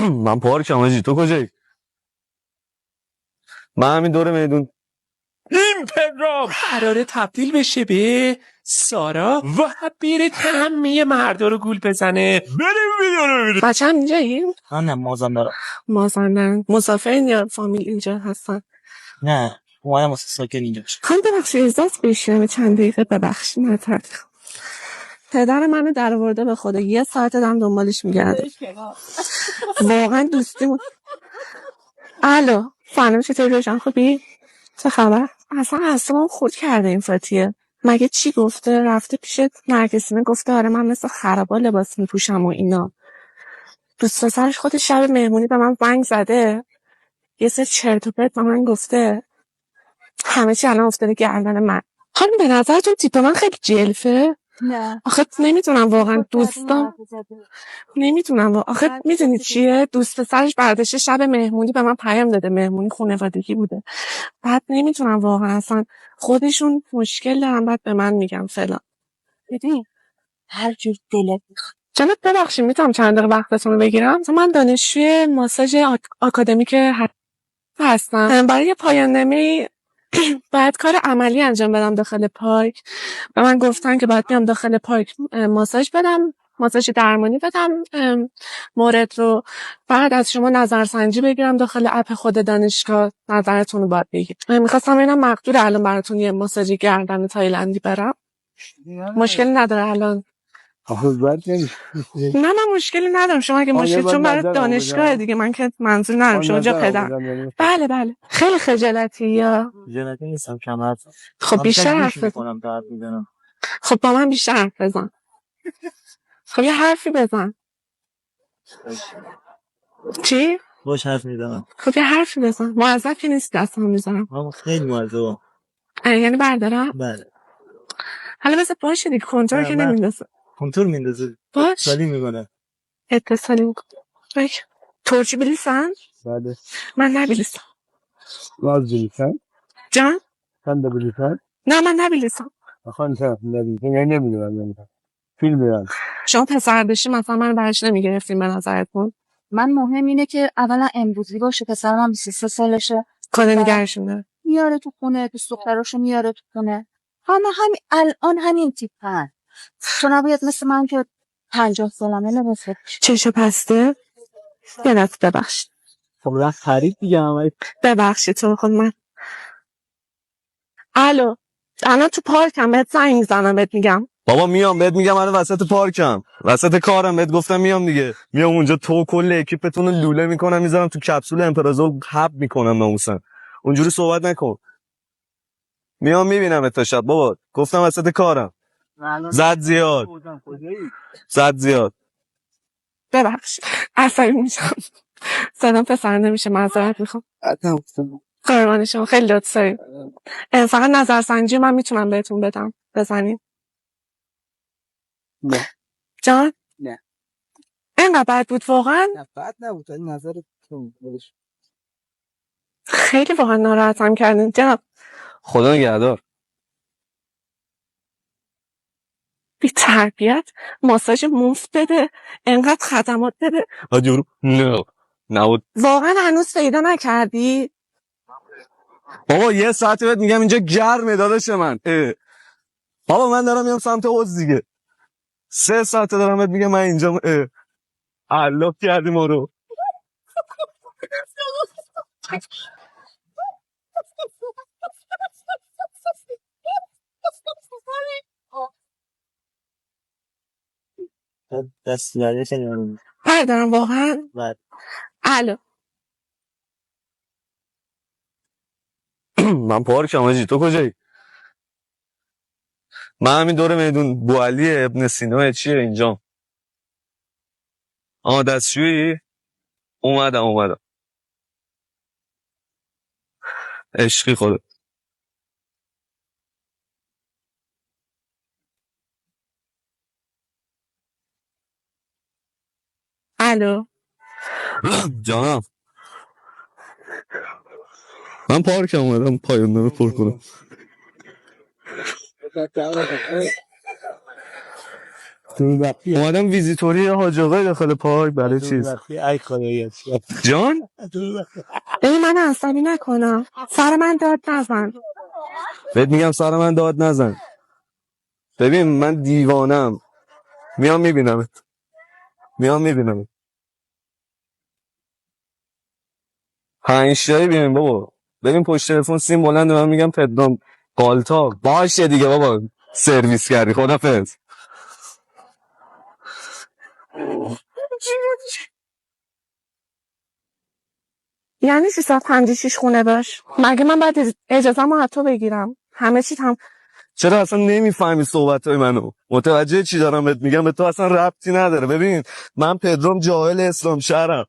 من پارکم آجی. تو کجایی؟ من همین دور میدون. این پدرام قراره تبدیل بشه به سارا و بره همه مردا رو گول بزنه. بریم ویدیو رو ببینیم. بچه هم اینجاییم؟ نه مازندران. مازندران. مسافرین یا فامیل اینجا هستن؟ نه اومدم واسه ساکن اینجا باشم. خانم ببخشید اجازت بشینم چند دقیقه؟ ببخشید مطرد. پدر منو در آورده به خدا 1 ساعت دارم دنبالش میگردم. واقعا دوستیمون. الو فانم چطوری روشن خوبی؟ چه خبر؟ اصلا اصلا خود کرده این فاتیه. مگه چی گفته؟ رفته پیش نرگسینه گفته آره من مثل خرابا لباس میپوشم و اینا. دوست پسرش خود شب مهمونی به من زنگ زده، یه سری چرت و پرت به من گفته، همه چی الان افتاده گردن من. خانم به نظرتون تیپ من خیلی جلفه؟ نه آخه نمیدونم واقعا دوستان، نمیدونم آخه میدونی چیه، دوست پسرش برداشته شب مهمونی به من پیام داده، مهمونی خانوادگی بوده، بعد نمیدونم واقعا اصلا خودشون مشکل دارن بعد به من میگم فلان. ببین هر جور دلت میخواد. جناب ببخشید میتونم چند دقیقه وقتتون رو بگیرم؟ من دانشجوی ماساژ آکادمیک هستم. برای یه پایان نامه باید کار عملی انجام بدم داخل پارک. به من گفتن که باید بیام داخل پارک ماساژ بدم، ماساژ درمانی بدم مورد رو، بعد از شما نظرسنجی بگیرم داخل اپ خود دانشگاه، نظرتون رو باید بگید. میخواستم ببینم مقدور الان براتون یه ماساژ گردن تایلندی برم؟ مشکلی نداره الان؟ آخه بد نمیشه. نه من مشکلی ندارم، شما اگه مشکل چون برای دانشگاه دیگه من که منظور ندارم، شما جا پدرم. بله بله. خیلی خجالتی یا خجالتی نیستم کم حرف. خب بیشتر حرف بزن. درد میزنم. خب با من بیشتر حرف بزن. خب یه حرفی بزن. چی؟ باش حرف میزنم. خب یه حرفی بزن. موظف که نیست دستم میذارم. اما خیلی موظفم. یعنی بردارم؟ بله. حالا بس باشه دیگه، کنتور که نمیندازه. کنتور میندازه. باش. سالی میکنه. اتصالی میکنه. باش. ترچی بلیسن؟ بله. من نبلیسم. باز بلیسن؟ جان؟ sen de بلیسن؟ نه من نبلیسم. آخه sen نبلیسن یعنی نمیدونم فیلم میرن. شما پسر داشتی مثلا من برش نمیگرفتیم به نظرتون؟ من مهم اینه که اولا امروزی باشه، پسرم هم 23 سالشه، کده نگرشون داره میاره تو خونه، دوست دختراشو میاره تو خونه، همه همین الان همین تیپن. تو نباید مثل من که 50 سالمه لباس بپوشی. چشو پسته؟ یه دست ببخشید. خب رفت خرید دیگه همه. ببخشید تو خود من. الو الان تو پارکم بهت زنگ میزنم بهت میگم. بابا میام بهت میگم الان وسط پارکم، وسط کارم بهت گفتم میام دیگه. میام اونجا تو کل اکیپتون رو لوله میکنم میذارم تو کپسول امپرازول حب میکنم ناموسن. اونجوری صحبت نکن. میام میبینم تا شب بابا، گفتم وسط کارم. زد زیاد. ببخشید عصبی میشم. صدام پسر نمیشه، معذرت میخوام. قربان شما خیلی لطف دارید. فقط نظرسنجی من میتونم بهتون بدم بزنین. نه جان؟ نه اینقدر بد بود واقعا؟ نه بد نبود ولی نظر تو خیلی واقعا ناراحتم کردین جناب. خدا نگهدار. بی تربیت ماساژ مفت بده، انقدر خدمات بده. آجورو نه نبود. واقعا هنوز پیدا نکردی؟ بابا 1 ساعت بهت میگم اینجا گرمه داداش من. بابا من دارم میام سمت حوض دیگه. 3 ساعت دارم بهت میگم من اینجا. علق کردی ما رو. دست دریا کنیم. بردارم واقعا؟ بعد الو من پارکم آجی. تو کجایی؟ من همین دور میدون بوالی ابن سینا چیه اینجا. دستشویی؟ اومدم عشقی خودت. الو جانم من پارکم اومدم پایان نامه پر کنم. تو وقتی اومدم ویزیتوری حاج آقای داخل پارک برای چیز ای خدایت جان ببین من عصبی نکنم، سر من داد نزن. بهت میگم سر من داد نزن. ببین من دیوانم، میام میبینم 5 تایی بیایم بابا. ببین پشت تلفن سیم بلنده، من میگم پدرام قالتا باشه دیگه بابا، سرویس کردی، خدافظ. یعنی 356 خونه باش؟ مگه من باید اجازه ما حتی بگیرم؟ همه چی هم چرا اصلا نمیفهمی صحبتای منو؟ متوجه چی دارم بهت میگم؟ به تو اصلا ربطی نداره. ببین من پدرام جاهل اسلام شهرم.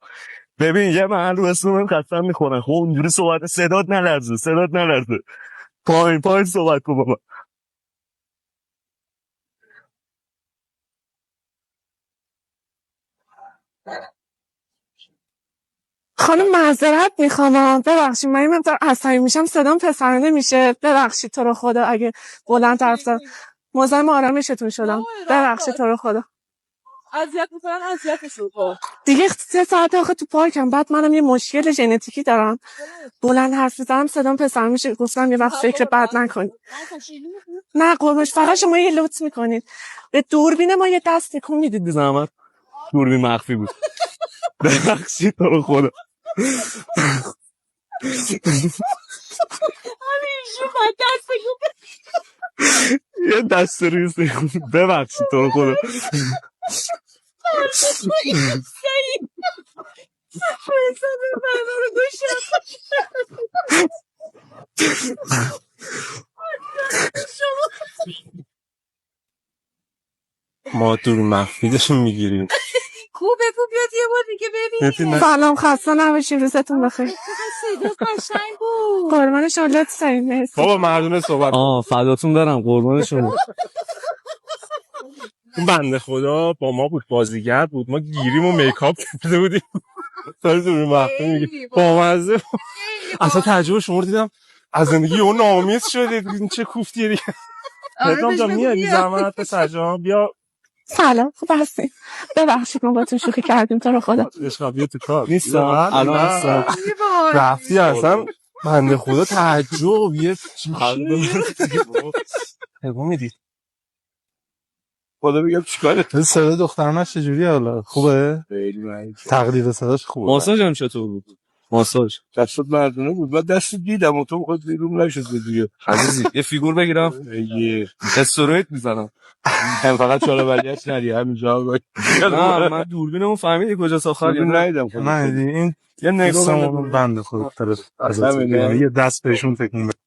ببین یه محل رو اسم من قسم میخورن. خب اونجوری صحبت، صدات نلرزه. پایین صحبت کن بابا. خانم معذرت میخوام، ببخشید من این مقدار عصبی میشم، صدام پسرانه میشه، ببخشید تو رو خدا اگه بلند حرف زدم. مزاحم آرامشتون شدم، ببخشید تو رو خدا. اذیتشون کن دیگه. 3 ساعت آخه تو پارکم، بعد منم یه مشکل ژنتیکی دارم، بلند حرف میزنم صدام پسر میشه. گفتم یه وقت فکر بد نکنید. نه قربونش، فقط شما یه لطف میکنید به دوربین ما یه دست تکون میدید. بی زحمت دوربین مخفی بود. ببخشید تو رو خدا. یه دست ریز ببخشید تو رو خدا. ما دور مخفی داشتیم میگیریم. خوبه بیاد یه بار دیگه ببینیم. سلام، خسته نباشید، روزتون بخیر. صدا قشنگ بود. قربان شما، لطف دارید، مرسی. بابا مردونه صحبت. فداتون برم، قربان شما. اون بنده خدا با ما بود، بازیگر بود، ما گیریم و میکاپ کرده بودیم. داری دور مخفی میگی با مزه. اصلا تعجب شما رو دیدم، از زندگی اون ناامید شده. چه کوفتیه دیگه. پدرام جان میای زحمت پسر جان بیا. سلام، خوب هستین؟ ببخشید ما باتون شوخی کردیم، تو رو خدا. عشقم بیا تو کار. نیستم الان هستم. رفتی اصلا بنده خدا تعجب یه نگاه میدید. خدا بگم چیکارت. صدا دخترانش چجوریه حالا؟ خوبه؟ خیلی مهید. تقلید صداش خوبه. ماساژ هم چطور بود؟ ماساژ دستت مردونه بود. من دست دیدم و تو خود بیرون نشد دیگه. عزیزی یه فیگور بگیرم، یه استروید میزنم. هم فقط چاله ولیش ندی همینجا باید. نه من دوربینمو فهمیدی کجاست آخر؟ خیلی ندیدم. نه این یه نگاه دوستمون بنده خود طرف از همینه. یه دست بهشون تکون بده.